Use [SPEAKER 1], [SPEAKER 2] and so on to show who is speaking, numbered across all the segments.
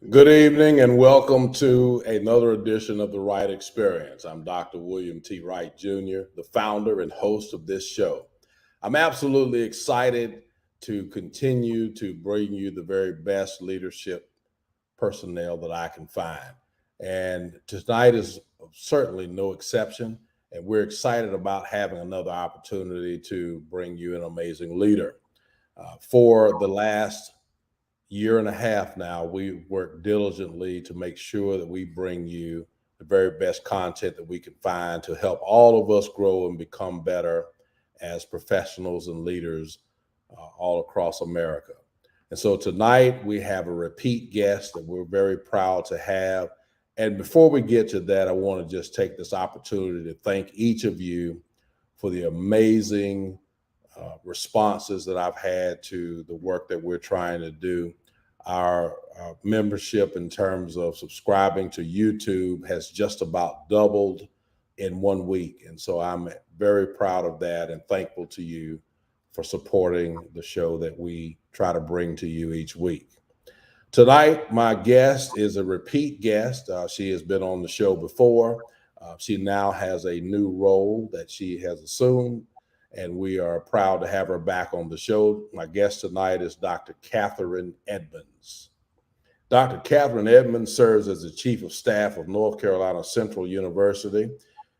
[SPEAKER 1] Good evening and welcome to another edition of the Wright Experience. I'm Dr. William T. Wright Jr., the founder and host of this show. I'm absolutely excited to continue to bring you the very best leadership personnel that I can find. And tonight is certainly no exception. And we're excited about having another opportunity to bring you an amazing leader. For the last year and a half now, we work diligently to make sure that we bring you the very best content that we can find to help all of us grow and become better as professionals and leaders all across America. And so tonight we have a repeat guest that we're very proud to have. And before we get to that, I want to just take this opportunity to thank each of you for the amazing responses that I've had to the work that we're trying to do. Our membership in terms of subscribing to YouTube has just about doubled in 1 week. And so I'm very proud of that and thankful to you for supporting the show that we try to bring to you each week. Tonight, my guest is a repeat guest. She has been on the show before. She now has a new role that she has assumed, and we are proud to have her back on the show. My guest tonight is Dr. Catherine Edmonds. Dr. Catherine Edmonds serves as the Chief of Staff of North Carolina Central University.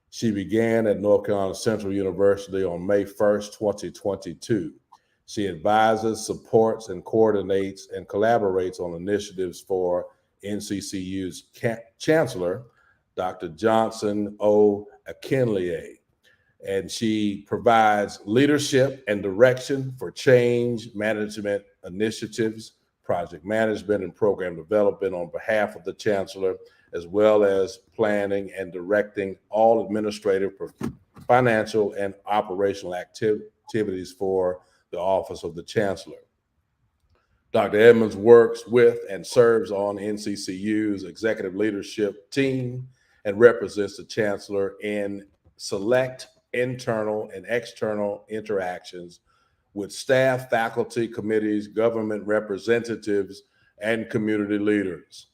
[SPEAKER 1] She began at North Carolina Central University on May 1st, 2022. She advises, supports, and coordinates and collaborates on initiatives for NCCU's Chancellor, Dr. Johnson O. Akinleye. And she provides leadership and direction for change management initiatives, project management, and program development on behalf of the Chancellor, as well as planning and directing all administrative, financial, and operational activities for the Office of the Chancellor. Dr. Edmonds works with and serves on NCCU's executive leadership team and represents the Chancellor in select internal and external interactions with staff, faculty, committees, government representatives, and community leaders.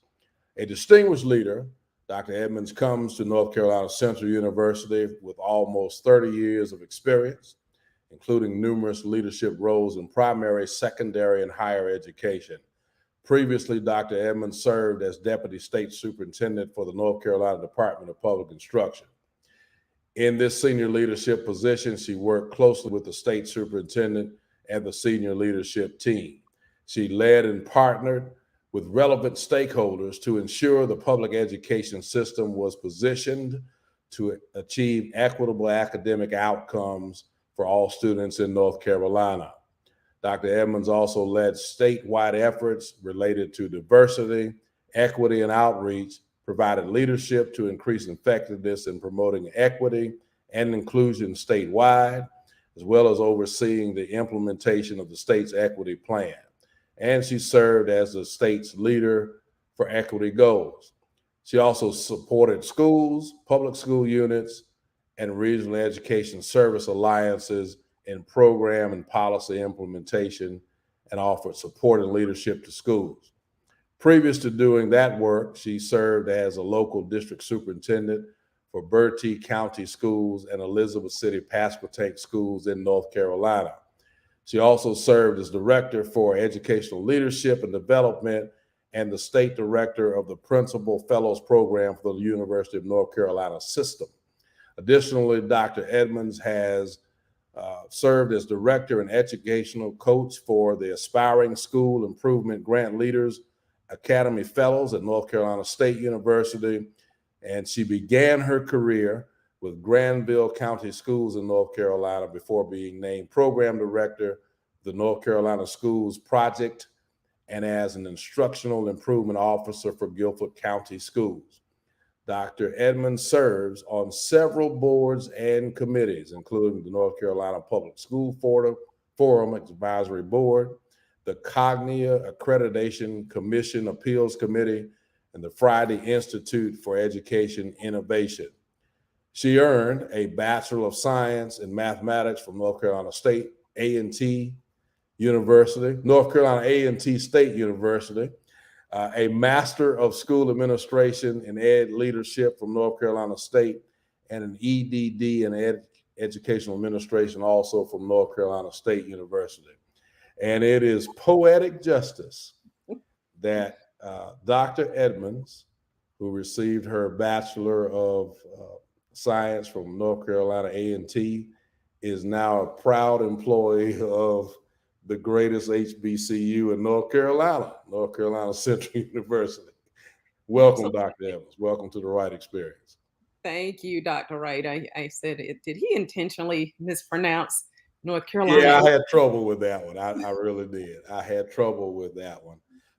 [SPEAKER 1] A distinguished leader, Dr. Edmonds comes to North Carolina Central University with almost 30 years of experience, including numerous leadership roles in primary, secondary, and higher education. Previously, Dr. Edmonds served as Deputy State Superintendent for the North Carolina Department of Public Instruction. In this senior leadership position, she worked closely with the state superintendent and the senior leadership team. She led and partnered with relevant stakeholders to ensure the public education system was positioned to achieve equitable academic outcomes for all students in North Carolina. Dr. Edmonds also led statewide efforts related to diversity, equity, and outreach, provided leadership to increase effectiveness in promoting equity and inclusion statewide, as well as overseeing the implementation of the state's equity plan. And she served as the state's leader for equity goals. She also supported schools, public school units, and regional education service alliances in program and policy implementation and offered support and leadership to schools. Previous to doing that work, she served as a local district superintendent for Bertie County Schools and Elizabeth City Pasquotank Schools in North Carolina. She also served as director for educational leadership and development and the state director of the Principal Fellows Program for the University of North Carolina System. Additionally, Dr. Edmonds has served as director and educational coach for the Aspiring School Improvement Grant Leaders Academy Fellows at North Carolina State University, and she began her career with Granville County Schools in North Carolina before being named program director of the North Carolina Schools Project and as an instructional improvement officer for Guilford County Schools. Dr. Edmonds serves on several boards and committees, including the North Carolina Public School Forum Advisory Board, the Cognia Accreditation Commission Appeals Committee, and the Friday Institute for Education Innovation. She earned a Bachelor of Science in Mathematics from North Carolina State A&T University, North Carolina A&T State University, a Master of School Administration and Ed Leadership from North Carolina State, and an EDD in Educational Administration also from North Carolina State University. And it is poetic justice that Dr. Edmonds, who received her Bachelor of Science from North Carolina A&T, is now a proud employee of the greatest HBCU in North Carolina Central University. Welcome, Dr. Edmonds. Welcome to the Wright Experience.
[SPEAKER 2] Thank you, Dr. Wright. I said it. Did he intentionally mispronounce North Carolina?
[SPEAKER 1] Yeah, I had trouble with that one. I really did. I had trouble with that one.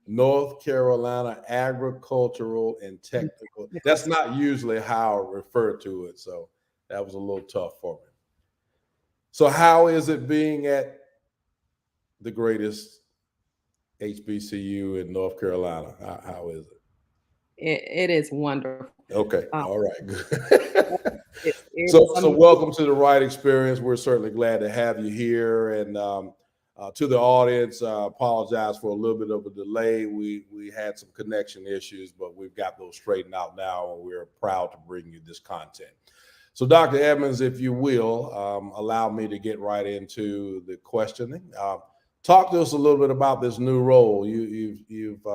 [SPEAKER 1] North Carolina Agricultural and Technical. That's not usually how I refer to it, so that was a little tough for me. So how is it being at the greatest HBCU in North Carolina? How is it?
[SPEAKER 2] It is wonderful.
[SPEAKER 1] Okay. All right. Good. So welcome to the Wright Experience. We're certainly glad to have you here. And to the audience, apologize for a little bit of a delay. We had some connection issues, but we've got those straightened out now, and we're proud to bring you this content. So Dr. Edmonds, if you will, allow me to get right into the questioning. Talk to us a little bit about this new role. You've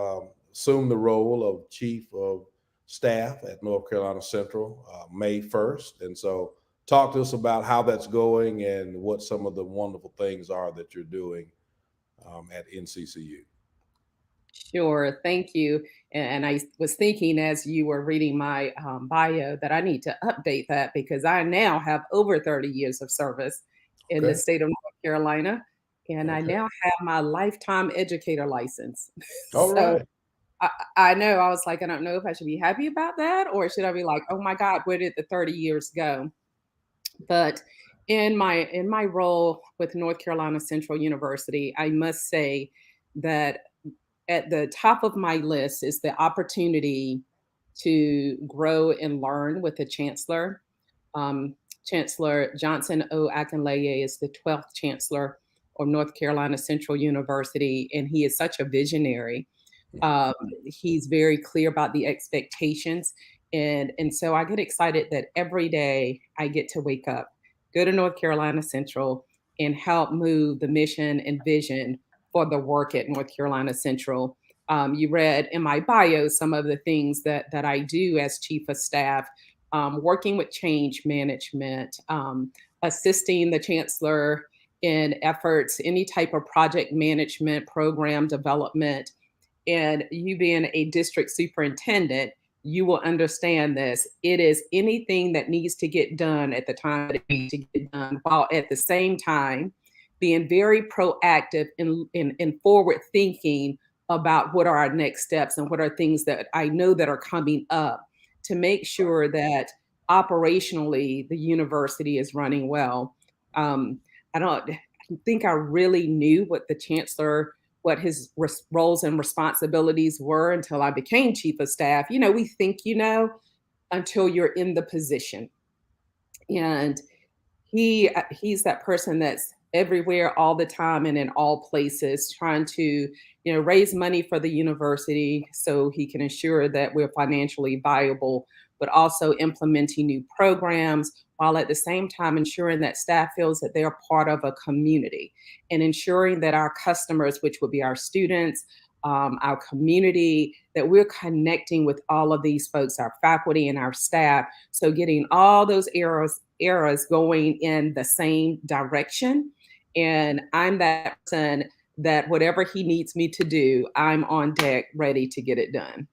[SPEAKER 1] assumed the role of Chief of Staff at North Carolina Central May 1st. And so talk to us about how that's going and what some of the wonderful things are that you're doing at NCCU.
[SPEAKER 2] Sure. Thank you. And I was thinking as you were reading my bio that I need to update that because I now have over 30 years of service in the state of North Carolina. And I now have my lifetime educator license.
[SPEAKER 1] All right.
[SPEAKER 2] I know. I was like, I don't know if I should be happy about that or should I be like, oh my God, where did the 30 years go? But in my role with North Carolina Central University, I must say that at the top of my list is the opportunity to grow and learn with the chancellor. Chancellor Johnson O. Akinleye is the 12th chancellor of North Carolina Central University, and he is such a visionary. He's very clear about the expectations. And so I get excited that every day I get to wake up, go to North Carolina Central, and help move the mission and vision for the work at North Carolina Central. You read in my bio some of the things that I do as Chief of Staff, working with change management, assisting the Chancellor in efforts, any type of project management, program development. And you being a district superintendent, you will understand this. It is anything that needs to get done at the time that it needs to get done, while at the same time being very proactive and forward thinking about what are our next steps and what are things that I know that are coming up to make sure that operationally the university is running well. I don't think I really knew what the chancellor, what his roles and responsibilities were until I became Chief of Staff. You know, we think you know until you're in the position. And he's that person that's everywhere all the time and in all places trying to, raise money for the university so he can ensure that we're financially viable, but also implementing new programs while at the same time ensuring that staff feels that they're part of a community and ensuring that our customers, which would be our students, our community, that we're connecting with all of these folks, our faculty and our staff. So getting all those eras going in the same direction. And I'm that person that whatever he needs me to do, I'm on deck ready to get it done.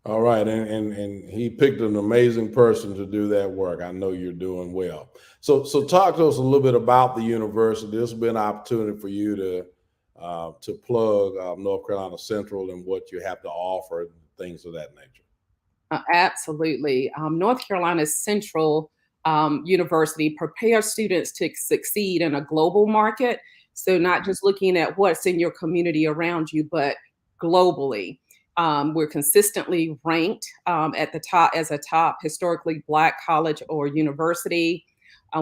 [SPEAKER 1] All right. And he picked an amazing person to do that work. I know you're doing well. So talk to us a little bit about the university. This has been an opportunity for you to plug North Carolina Central and what you have to offer and things of that nature.
[SPEAKER 2] Absolutely. North Carolina Central University prepares students to succeed in a global market. So not just looking at what's in your community around you, but globally. We're consistently ranked at the top as a top historically Black college or university.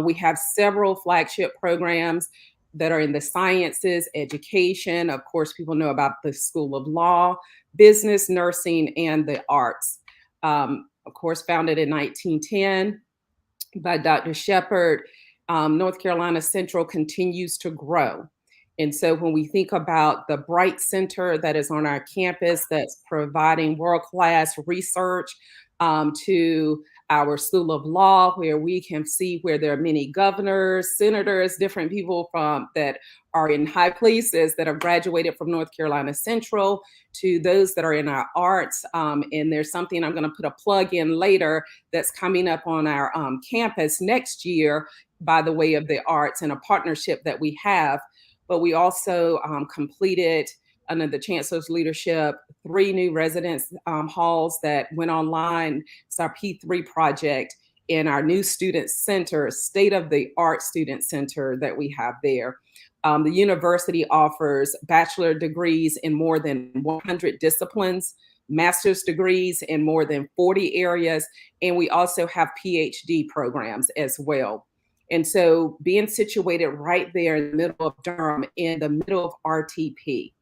[SPEAKER 2] We have several flagship programs. that are in the sciences, education. Of course, people know about the School of Law, business, nursing, and the arts. Of course, founded in 1910 by Dr. Shepherd, North Carolina Central continues to grow. And so when we think about the Wright Center that is on our campus that's providing world-class research, to our School of Law, where we can see where there are many governors, senators, different people from that are in high places that have graduated from North Carolina Central, to those that are in our arts. And there's something I'm going to put a plug in later that's coming up on our campus next year by the way of the arts and a partnership that we have. But we also completed, under the Chancellor's leadership, 3 new residence halls that went online. It's our P3 project in our new student center, state-of-the-art student center that we have there. The university offers bachelor degrees in more than 100 disciplines, master's degrees in more than 40 areas, and we also have PhD programs as well. And so being situated right there in the middle of Durham, in the middle of RTP,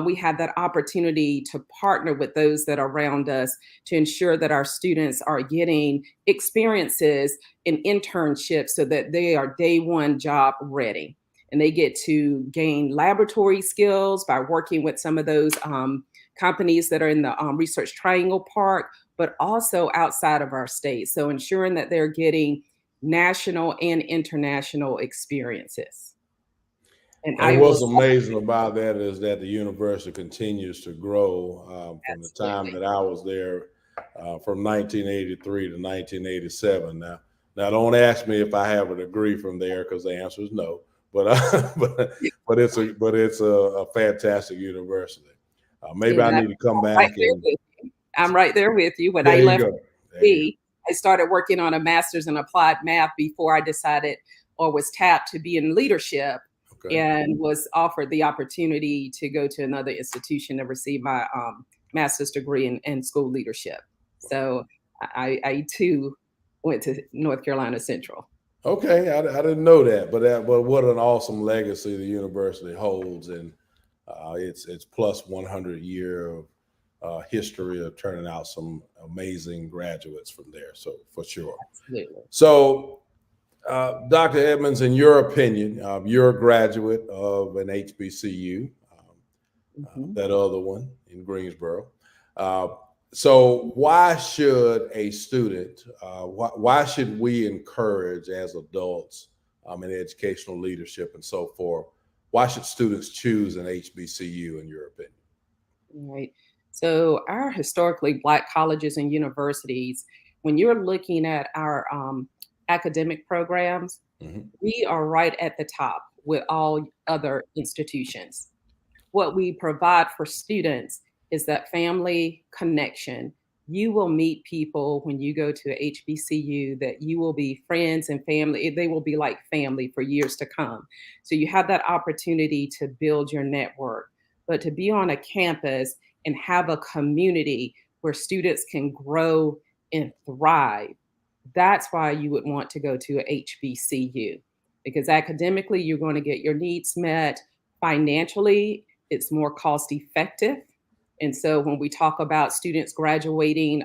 [SPEAKER 2] we have that opportunity to partner with those that are around us to ensure that our students are getting experiences and internships so that they are day one job ready. And they get to gain laboratory skills by working with some of those companies that are in the Research Triangle Park, but also outside of our state. So ensuring that they're getting national and international experiences.
[SPEAKER 1] And what's amazing about that is that the university continues to grow from the time that I was there, from 1983 to 1987. Now don't ask me if I have a degree from there, because the answer is no. But it's a fantastic university. Maybe I need to come back.
[SPEAKER 2] I'm right there with you. When I left, I started working on a master's in applied math before I decided or was tapped to be in leadership. Okay. And was offered the opportunity to go to another institution to receive my master's degree in school leadership. So I too went to North Carolina Central.
[SPEAKER 1] Okay, I didn't know that, but what an awesome legacy the university holds, and it's plus 100-year history of turning out some amazing graduates from there. So for sure.
[SPEAKER 2] Absolutely.
[SPEAKER 1] So. Dr. Edmonds, in your opinion, you're a graduate of an HBCU, that other one in Greensboro. So why should a student, why should we encourage as adults in educational leadership and so forth, why should students choose an HBCU in your opinion?
[SPEAKER 2] Right. So our historically Black colleges and universities, when you're looking at our academic programs, we are right at the top with all other institutions. What we provide for students is that family connection. You will meet people when you go to a HBCU that you will be friends and family. They will be like family for years to come. So you have that opportunity to build your network, but to be on a campus and have a community where students can grow and thrive. That's why you would want to go to a HBCU, because academically, you're going to get your needs met. Financially, it's more cost effective. And so when we talk about students graduating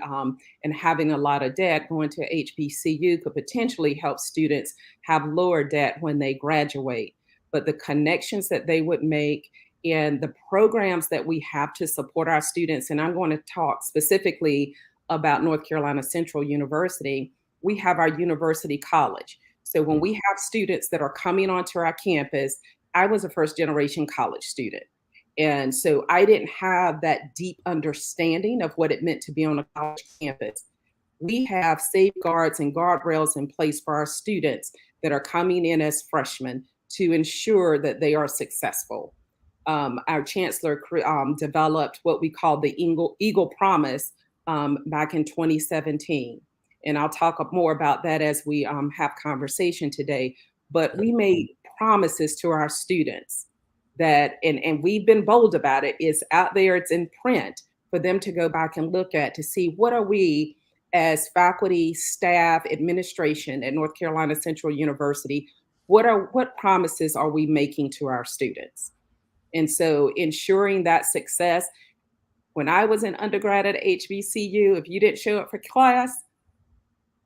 [SPEAKER 2] and having a lot of debt, going to HBCU could potentially help students have lower debt when they graduate. But the connections that they would make and the programs that we have to support our students, and I'm going to talk specifically about North Carolina Central University. We have our university college. So when we have students that are coming onto our campus, I was a first generation college student. And so I didn't have that deep understanding of what it meant to be on a college campus. We have safeguards and guardrails in place for our students that are coming in as freshmen to ensure that they are successful. Our chancellor developed what we call the Eagle Promise back in 2017. And I'll talk more about that as we have conversation today. But we made promises to our students that, and we've been bold about it, it's out there, it's in print for them to go back and look at to see what are we as faculty, staff, administration at North Carolina Central University, what promises are we making to our students? And so ensuring that success. When I was in undergrad at HBCU, if you didn't show up for class,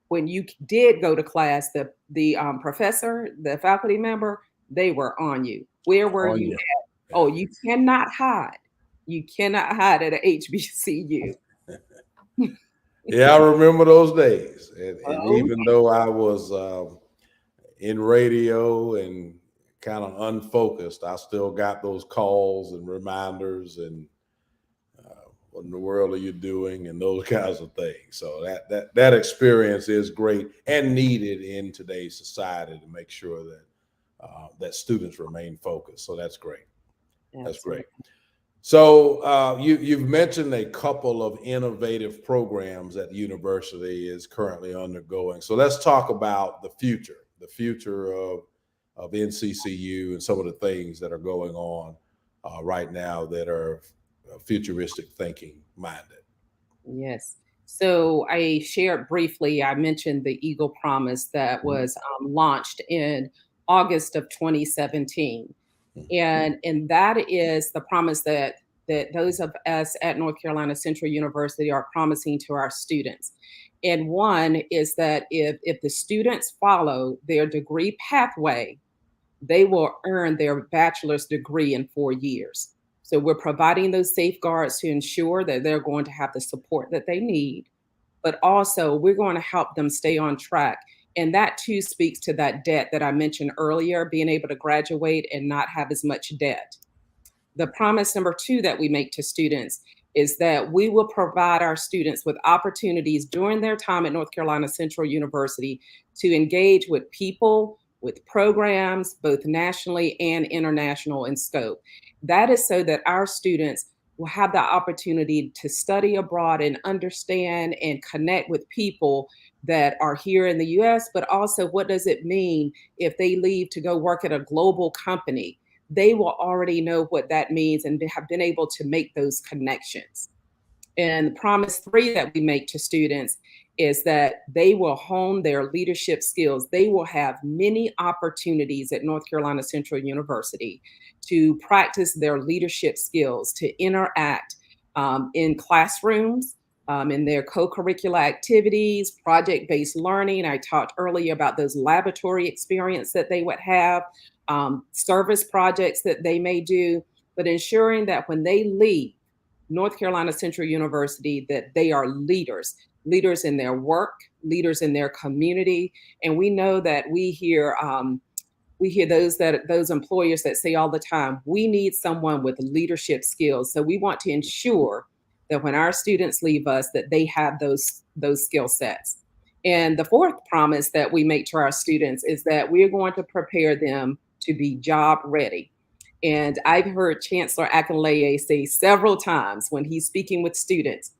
[SPEAKER 2] when you did go to class, the professor, the faculty member, they were on you. Where were
[SPEAKER 1] On
[SPEAKER 2] you?
[SPEAKER 1] you.
[SPEAKER 2] Oh, you cannot hide. You cannot hide at a HBCU.
[SPEAKER 1] Yeah, I remember those days. And
[SPEAKER 2] Oh,
[SPEAKER 1] even though I was in radio and kind of unfocused, I still got those calls and reminders and what in the world are you doing and those kinds of things. So that experience is great and needed in today's society to make sure that that students remain focused. So that's great. That's great.
[SPEAKER 2] absolutely.
[SPEAKER 1] So you've mentioned a couple of innovative programs that the university is currently undergoing. So let's talk about the future of NCCU and some of the things that are going on right now that are futuristic thinking minded.
[SPEAKER 2] Yes. So I shared briefly, I mentioned the Eagle Promise that
[SPEAKER 1] Mhm.
[SPEAKER 2] was launched in August of 2017.
[SPEAKER 1] Mhm.
[SPEAKER 2] And that is the promise that those of us at North Carolina Central University are promising to our students. And one is that if the students follow their degree pathway, they will earn their bachelor's degree in 4 years. So we're providing those safeguards to ensure that they're going to have the support that they need, but also we're going to help them stay on track. And that too speaks to that debt that I mentioned earlier, being able to graduate and not have as much debt. The promise number two that we make to students is that we will provide our students with opportunities during their time at North Carolina Central University to engage with people, with programs, both nationally and international in scope. That is so that our students will have the opportunity to study abroad and understand and connect with people that are here in the US, but also what does it mean if they leave to go work at a global company? They will already know what that means and have been able to make those connections. And promise three that we make to students is that they will hone their leadership skills. They will have many opportunities at North Carolina Central University to practice their leadership skills, to interact in classrooms, in their co-curricular activities, project-based learning. I talked earlier about those laboratory experience that they would have, service projects that they may do, but ensuring that when they leave North Carolina Central University, that they are leaders, leaders in their work, leaders in their community. And we know that we hear those employers that say all the time, we need someone with leadership skills. So we want to ensure that when our students leave us, that they have those skill sets. And the fourth promise that we make to our students is that we're going to prepare them to be job ready. And I've heard Chancellor Akinleye say several times when he's speaking with students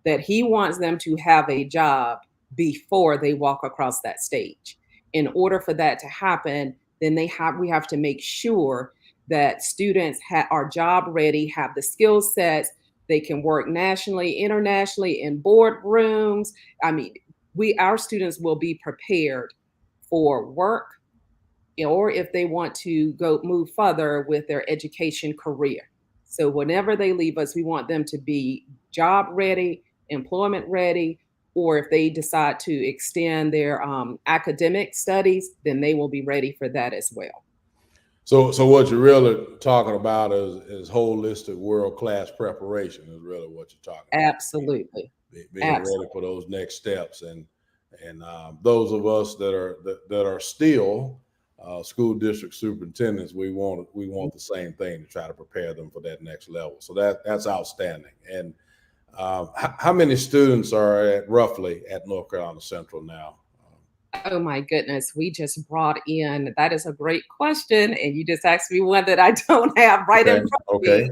[SPEAKER 2] that he wants them to have a job before they walk across that stage. In order for that to happen, then we have to make sure that students are job ready, have the skill sets, they can work nationally, internationally, in boardrooms. I mean, our students will be prepared for work, or if they want to go move further with their education career. So whenever they leave us, we want them to be job ready, employment ready, or if they decide to extend their academic studies, then they will be ready for that as well.
[SPEAKER 1] So what you're really talking about is holistic world class preparation is really what you're talking about.
[SPEAKER 2] Absolutely.
[SPEAKER 1] Being ready
[SPEAKER 2] Absolutely.
[SPEAKER 1] for those next steps, and those of us that are still school district superintendents, we want the same thing to try to prepare them for that next level. So that's outstanding. And how many students are roughly at North Carolina Central now?
[SPEAKER 2] Oh my goodness, we just brought in, that is a great question. And you just asked me one that I don't have right in
[SPEAKER 1] Okay,
[SPEAKER 2] front of
[SPEAKER 1] okay.
[SPEAKER 2] me.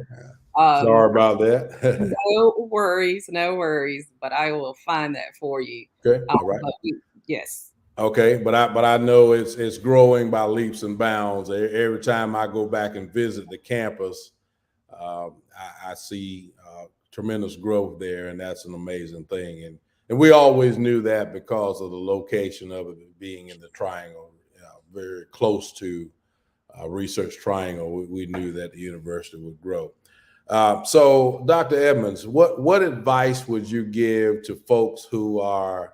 [SPEAKER 2] Um,
[SPEAKER 1] Sorry about that.
[SPEAKER 2] No worries, no worries, but I will find that for you.
[SPEAKER 1] Okay, all right.
[SPEAKER 2] But yes,
[SPEAKER 1] Okay, but I know it's growing by leaps and bounds. Every time I go back and visit the campus, I see tremendous growth there, and that's an amazing thing. And we always knew that because of the location of it being in the Triangle very close to Research Triangle, we knew that the university would grow. So, Dr. Edmonds, what advice would you give to folks who are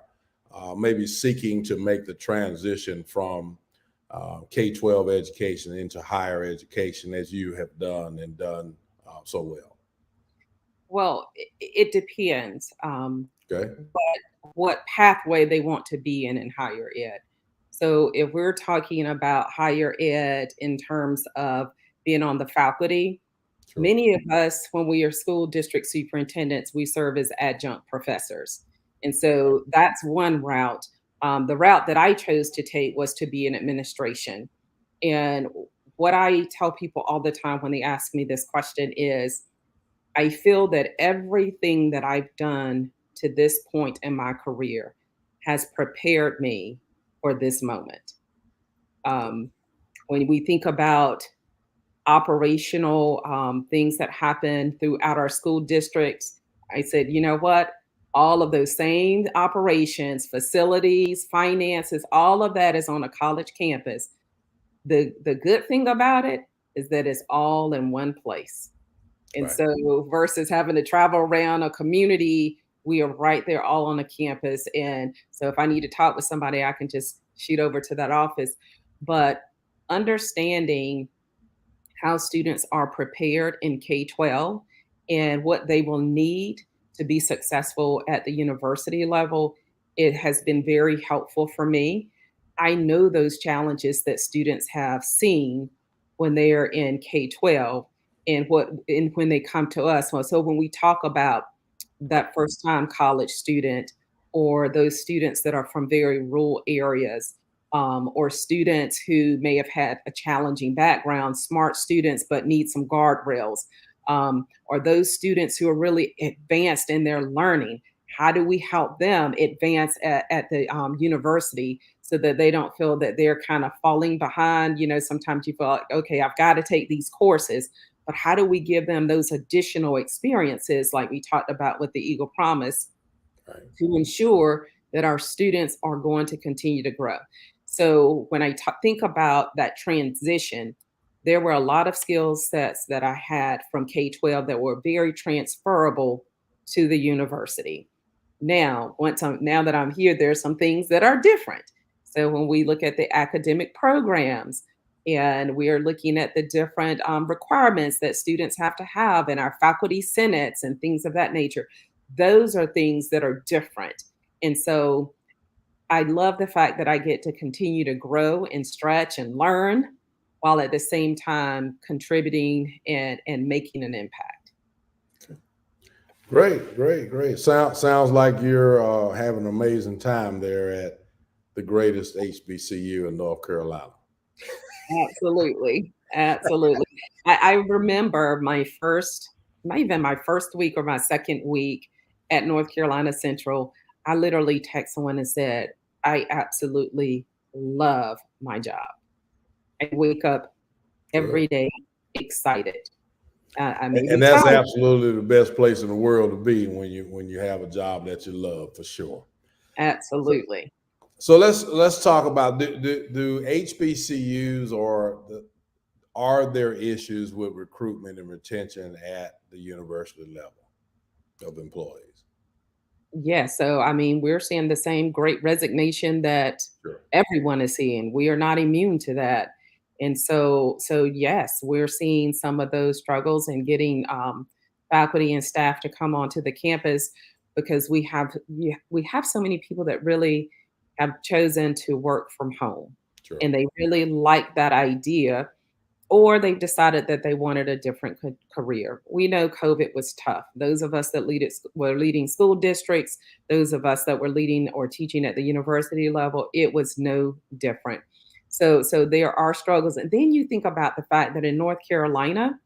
[SPEAKER 1] maybe seeking to make the transition from K-12 education into higher education, as you have done and done so well?
[SPEAKER 2] Well, it depends.
[SPEAKER 1] Okay.
[SPEAKER 2] What pathway they want to be in higher ed. So if we're talking about higher ed in terms of being on the faculty,
[SPEAKER 1] Sure.
[SPEAKER 2] many of us, when we are school district superintendents, we serve as adjunct professors. And so that's one route. The route that I chose to take was to be in administration. And what I tell people all the time when they ask me this question is, I feel that everything that I've done to this point in my career has prepared me for this moment. Um, when we think about operational things that happen throughout our school districts, I said, you know what? All of those same operations, facilities, finances, all of that is on a college campus. The good thing about it is that it's all in one place. And
[SPEAKER 1] Right.
[SPEAKER 2] so versus having to travel around a community, we are right there all on a campus. And so if I need to talk with somebody, I can just shoot over to that office. But understanding how students are prepared in K-12 and what they will need to be successful at the university level, it has been very helpful for me. I know those challenges that students have seen when they are in K-12 and when they come to us. So when we talk about that first time college student or those students that are from very rural areas, or students who may have had a challenging background, smart students, but need some guardrails, or those students who are really advanced in their learning. How do we help them advance at the university so that they don't feel that they're kind of falling behind? You know, sometimes you feel like, okay, I've got to take these courses, but how do we give them those additional experiences like we talked about with the Eagle Promise
[SPEAKER 1] Right.
[SPEAKER 2] to ensure that our students are going to continue to grow? So when I think about that transition, there were a lot of skill sets that I had from K-12 that were very transferable to the university. Now that I'm here, there are some things that are different. So when we look at the academic programs and we are looking at the different requirements that students have to have in our faculty senates and things of that nature, those are things that are different. And so I love the fact that I get to continue to grow and stretch and learn while at the same time contributing and making an impact.
[SPEAKER 1] Great, great, great. Sounds like you're having an amazing time there at the greatest HBCU in North Carolina.
[SPEAKER 2] Absolutely. Absolutely. I remember not even my first week or my second week at North Carolina Central, I literally text someone and said, I absolutely love my job. I wake up
[SPEAKER 1] Good.
[SPEAKER 2] every day excited. I may
[SPEAKER 1] And
[SPEAKER 2] be
[SPEAKER 1] that's
[SPEAKER 2] tired.
[SPEAKER 1] absolutely the best place in the world to be when you have a job that you love, for sure. So,
[SPEAKER 2] Absolutely.
[SPEAKER 1] so let's talk about do HBCUs are there issues with recruitment and retention at the university level of employees?
[SPEAKER 2] Yeah, so I mean, we're seeing the same great resignation that
[SPEAKER 1] Sure.
[SPEAKER 2] everyone is seeing. We are not immune to that. And so yes, we're seeing some of those struggles in getting faculty and staff to come onto the campus because we have so many people that really have chosen to work from home
[SPEAKER 1] Sure.
[SPEAKER 2] and they really like that idea or they've decided that they wanted a different career. We know COVID was tough. Those of us that were leading school districts, those of us that were leading or teaching at the university level, it was no different. So there are struggles. And then you think about the fact that in North Carolina,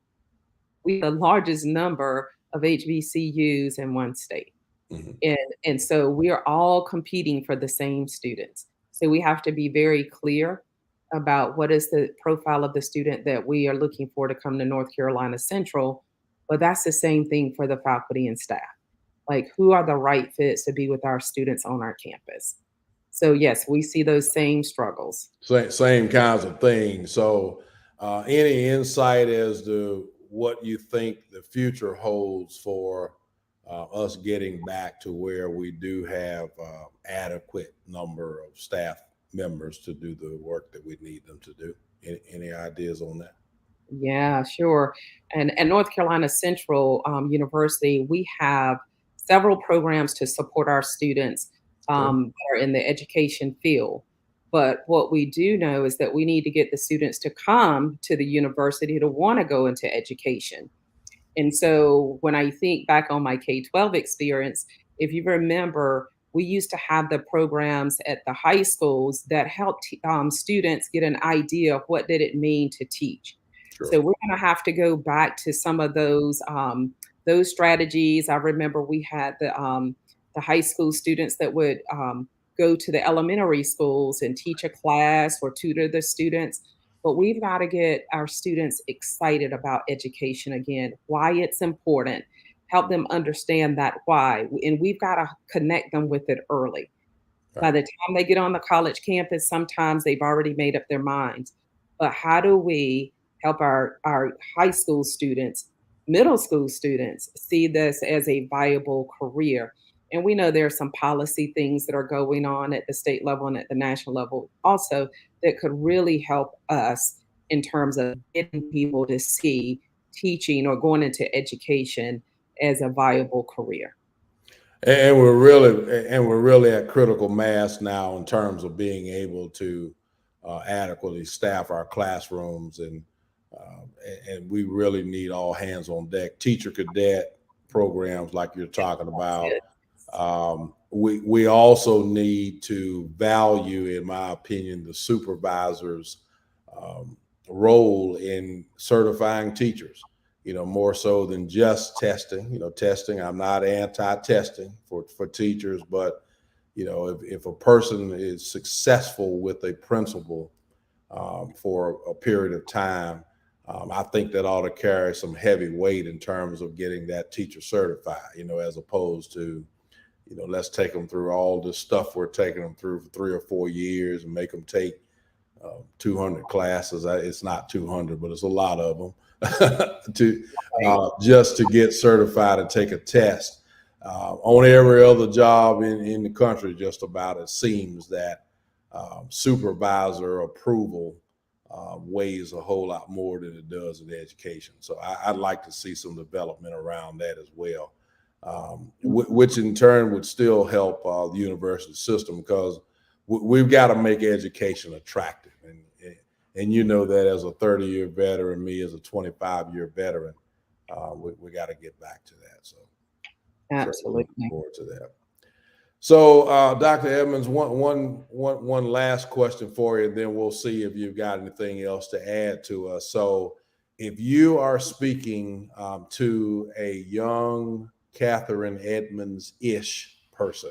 [SPEAKER 2] we have the largest number of HBCUs in one state.
[SPEAKER 1] Mhm.
[SPEAKER 2] And so we are all competing for the same students. So we have to be very clear about what is the profile of the student that we are looking for to come to North Carolina Central. But that's the same thing for the faculty and staff. Like, who are the right fits to be with our students on our campus? So yes, we see those same struggles.
[SPEAKER 1] Same kinds of things. So, any insight as to what you think the future holds for us getting back to where we do have adequate number of staff members to do the work that we need them to do? Any ideas on that?
[SPEAKER 2] Yeah, sure. And North Carolina Central University, we have several programs to support our students
[SPEAKER 1] Okay.
[SPEAKER 2] that are in the education field. But what we do know is that we need to get the students to come to the university to want to go into education. And so when I think back on my K-12 experience, if you remember, we used to have the programs at the high schools that helped students get an idea of what did it mean to teach.
[SPEAKER 1] Sure.
[SPEAKER 2] So we're going to have to go back to some of those strategies. I remember we had the high school students that would go to the elementary schools and teach a class or tutor the students. But we've got to get our students excited about education again, why it's important, help them understand that why. And we've got to connect them with it early. By
[SPEAKER 1] Right.
[SPEAKER 2] the time they get on the college campus, sometimes they've already made up their minds. But how do we help our high school students, middle school students see this as a viable career? And we know there are some policy things that are going on at the state level and at the national level also that could really help us in terms of getting people to see teaching or going into education as a viable career.
[SPEAKER 1] And we're really at critical mass now in terms of being able to adequately staff our classrooms, and we really need all hands on deck. Teacher cadet programs like you're talking
[SPEAKER 2] That's
[SPEAKER 1] about.
[SPEAKER 2] it.
[SPEAKER 1] We also need to value, in my opinion, the supervisor's um, role in certifying teachers. More so than just testing. Testing. I'm not anti-testing for teachers, but if a person is successful with a principal for a period of time, I think that ought to carry some heavy weight in terms of getting that teacher certified. As opposed to let's take them through all this stuff we're taking them through for 3 or 4 years and make them take 200 classes. It's not 200, but it's a lot of them to
[SPEAKER 2] Right.
[SPEAKER 1] just to get certified and take a test. On every other job in the country, just about, it seems that supervisor approval weighs a whole lot more than it does in education. So I'd like to see some development around that as well, which in turn would still help the university system, because we've got to make education attractive. And you know that as a 30-year veteran, me as a 25-year veteran, we got to get back to that. So certainly looking
[SPEAKER 2] Absolutely.
[SPEAKER 1] forward to that. So, Dr. Edmonds, one last question for you, and then we'll see if you've got anything else to add to us. So, if you are speaking to a young Catherine Edmonds-ish person,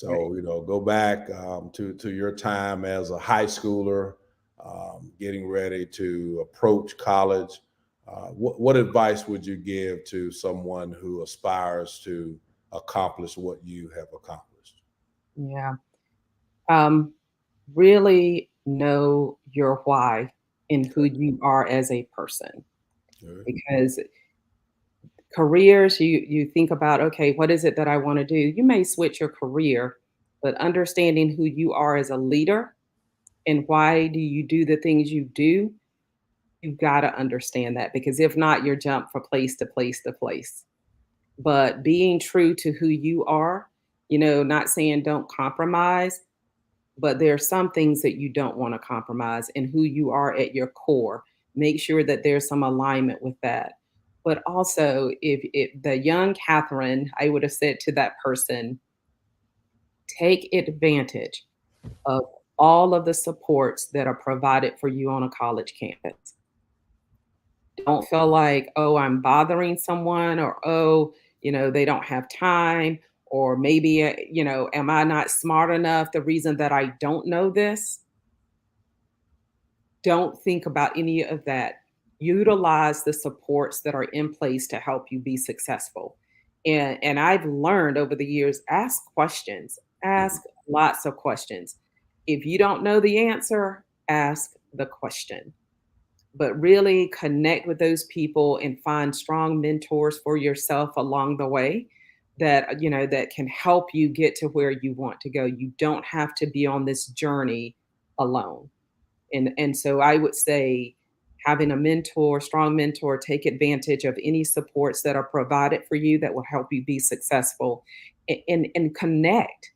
[SPEAKER 2] Right.
[SPEAKER 1] so go back to your time as a high schooler, getting ready to approach college. What advice would you give to someone who aspires to accomplish what you have accomplished?
[SPEAKER 2] Yeah. Um, really know your why and who
[SPEAKER 1] Okay.
[SPEAKER 2] you are as a person.
[SPEAKER 1] Good.
[SPEAKER 2] Because careers, you think about, okay, what is it that I want to do? You may switch your career, but understanding who you are as a leader and why do you do the things you do, you've got to understand that, because if not, you're jump from place to place to place. But being true to who you are, not saying don't compromise, but there are some things that you don't want to compromise in who you are at your core. Make sure that there's some alignment with that. But also, if the young Catherine, I would have said to that person, take advantage of all of the supports that are provided for you on a college campus. Don't feel like, oh, I'm bothering someone, or, oh, they don't have time, or maybe, am I not smart enough? The reason that I don't know this, don't think about any of that. Utilize the supports that are in place to help you be successful. And I've learned over the years, ask questions.
[SPEAKER 1] Mhm.
[SPEAKER 2] Ask lots of questions. If you don't know the answer, ask the question. But really connect with those people and find strong mentors for yourself along the way that that can help you get to where you want to go. You don't have to be on this journey alone. And so I would say having a mentor, strong mentor, take advantage of any supports that are provided for you that will help you be successful, and connect,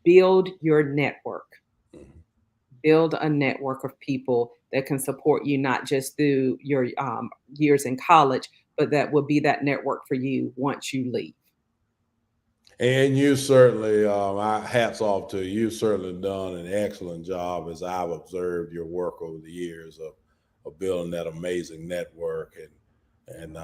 [SPEAKER 2] build your network,
[SPEAKER 1] Mhm.
[SPEAKER 2] build a network of people that can support you not just through your years in college, but that will be that network for you once you leave.
[SPEAKER 1] And you certainly, hats off to you. You've certainly done an excellent job as I've observed your work over the years of building that amazing network. And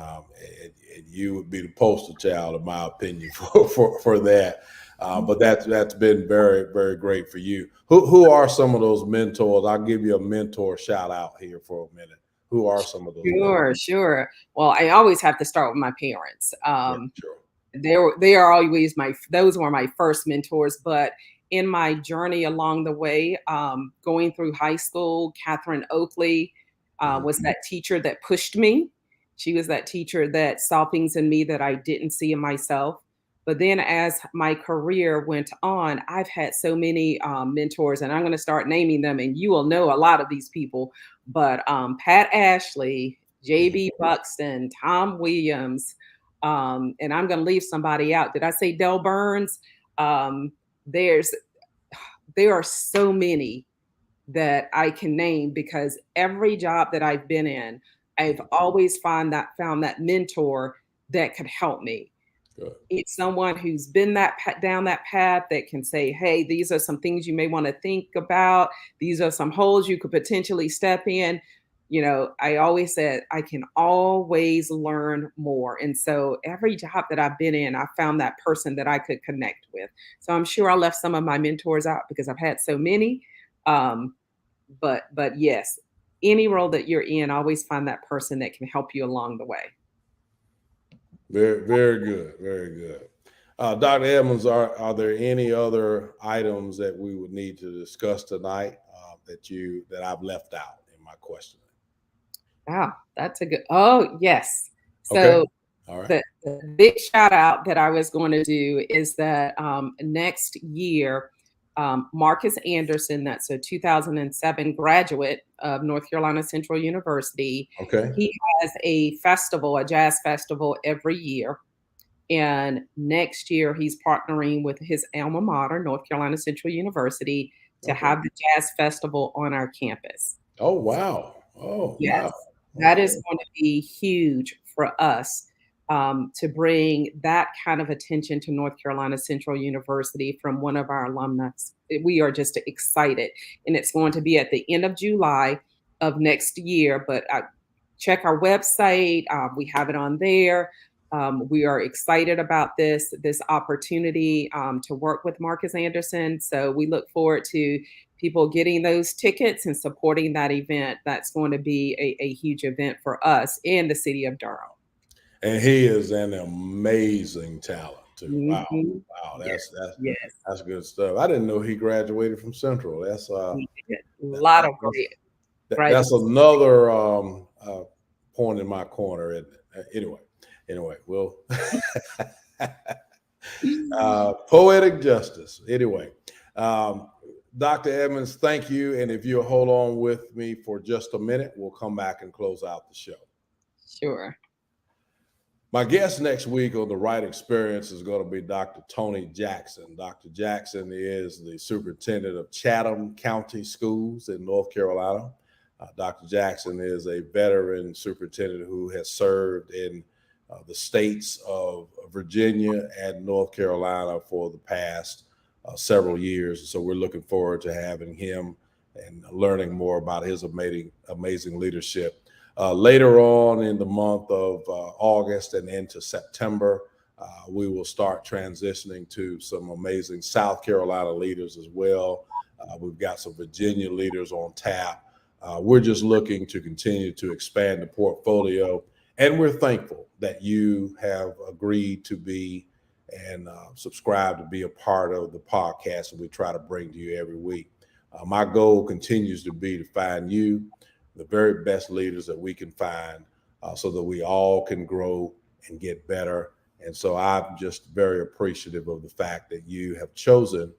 [SPEAKER 1] you would be the poster child, in my opinion, for that. But that's been very, very great for you. Who are some of those mentors? I'll give you a mentor shout out here for a minute. Who are some of those mentors?
[SPEAKER 2] Sure, sure. Well, I always have to start with my parents.
[SPEAKER 1] Yeah, sure.
[SPEAKER 2] They are always those were my first mentors, but in my journey along the way, going through high school, Catherine Oakley
[SPEAKER 1] Mhm.
[SPEAKER 2] was that teacher that pushed me. She was that teacher that saw things in me that I didn't see in myself. But then as my career went on, I've had so many mentors, and I'm going to start naming them, and you will know a lot of these people. But Pat Ashley,
[SPEAKER 1] Mhm.
[SPEAKER 2] JB Buxton, Tom Williams, and I'm going to leave somebody out. Did I say Del Burns? Um, there's there are so many that I can name because every job that I've been in, I've
[SPEAKER 1] Mhm.
[SPEAKER 2] always found that mentor that could help me.
[SPEAKER 1] Good.
[SPEAKER 2] It's someone who's been down that path that can say, "Hey, these are some things you may want to think about. These are some holes you could potentially step in." I always said I can always learn more. And so every job that I've been in, I found that person that I could connect with. So I'm sure I left some of my mentors out because I've had so many. Um, but yes, any role that you're in, always find that person that can help you along the way.
[SPEAKER 1] Very, very good. Very good. Dr. Edmonds, are there any other items that we would need to discuss tonight that I've left out in my questioning?
[SPEAKER 2] Wow, that's a good. Oh, yes.
[SPEAKER 1] Okay.
[SPEAKER 2] So
[SPEAKER 1] All right.
[SPEAKER 2] the big shout out that I was going to do is that next year, Marcus Anderson, that's a 2007 graduate of North Carolina Central University,
[SPEAKER 1] Okay.
[SPEAKER 2] he has a festival, a jazz festival every year. And next year, he's partnering with his alma mater, North Carolina Central University, to
[SPEAKER 1] Okay.
[SPEAKER 2] have the jazz festival on our campus.
[SPEAKER 1] Oh, wow. Oh,
[SPEAKER 2] Yes,
[SPEAKER 1] wow.
[SPEAKER 2] that is
[SPEAKER 1] Okay.
[SPEAKER 2] going to be huge for us, to bring that kind of attention to North Carolina Central University from one of our alumnus. We are just excited, and it's going to be at the end of July of next year. But check our website; we have it on there. We are excited about this opportunity to work with Marcus Anderson. So we look forward to people getting those tickets and supporting that event. That's going to be a huge event for us in the city of Durham.
[SPEAKER 1] And he is an amazing talent too. Wow.
[SPEAKER 2] Mhm.
[SPEAKER 1] Wow.
[SPEAKER 2] Yes, yes,
[SPEAKER 1] That's good stuff. I didn't know he graduated from Central.
[SPEAKER 2] we did. A
[SPEAKER 1] That,
[SPEAKER 2] lot
[SPEAKER 1] that,
[SPEAKER 2] of
[SPEAKER 1] that's
[SPEAKER 2] great
[SPEAKER 1] that's
[SPEAKER 2] graduates.
[SPEAKER 1] another point in my corner. Anyway, we'll poetic justice. Anyway, um, Dr. Edmonds, thank you. And if you'll hold on with me for just a minute, we'll come back and close out the show.
[SPEAKER 2] Sure.
[SPEAKER 1] My guest next week on the Wright Experience is going to be Dr. Tony Jackson. Dr. Jackson is the superintendent of Chatham County Schools in North Carolina. Dr. Jackson is a veteran superintendent who has served in the states of Virginia and North Carolina for the past several years. So we're looking forward to having him and learning more about his amazing leadership. Later on in the month of August and into September, we will start transitioning to some amazing South Carolina leaders as well. We've got some Virginia leaders on tap. We're just looking to continue to expand the portfolio, and we're thankful that you have agreed to be and subscribe to be a part of the podcast that we try to bring to you every week. My goal continues to be to find you the very best leaders that we can find so that we all can grow and get better. And so I'm just very appreciative of the fact that you have chosen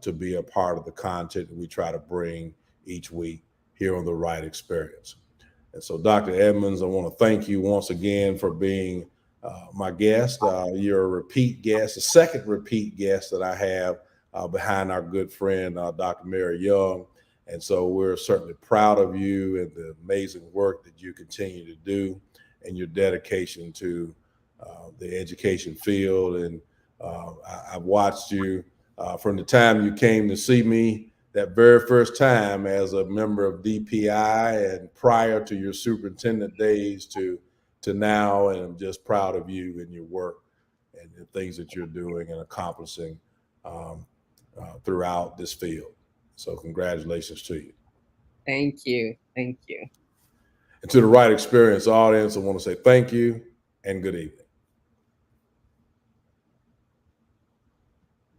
[SPEAKER 1] to be a part of the content that we try to bring each week here on the Wright Experience. And so, Dr. Edmonds, I want to thank you once again for being my guest. You're a repeat guest, the second repeat guest that I have behind our good friend, Dr. Mary Young. And so we're certainly proud of you and the amazing work that you continue to do and your dedication to the education field. And I've watched you from the time you came to see me that very first time as a member of DPI and prior to your superintendent days to now, and I'm just proud of you and your work and the things that you're doing and accomplishing throughout this field. So congratulations to you.
[SPEAKER 2] Thank you. Thank you.
[SPEAKER 1] And to the Wright Experience audience, I want to say thank you and good evening.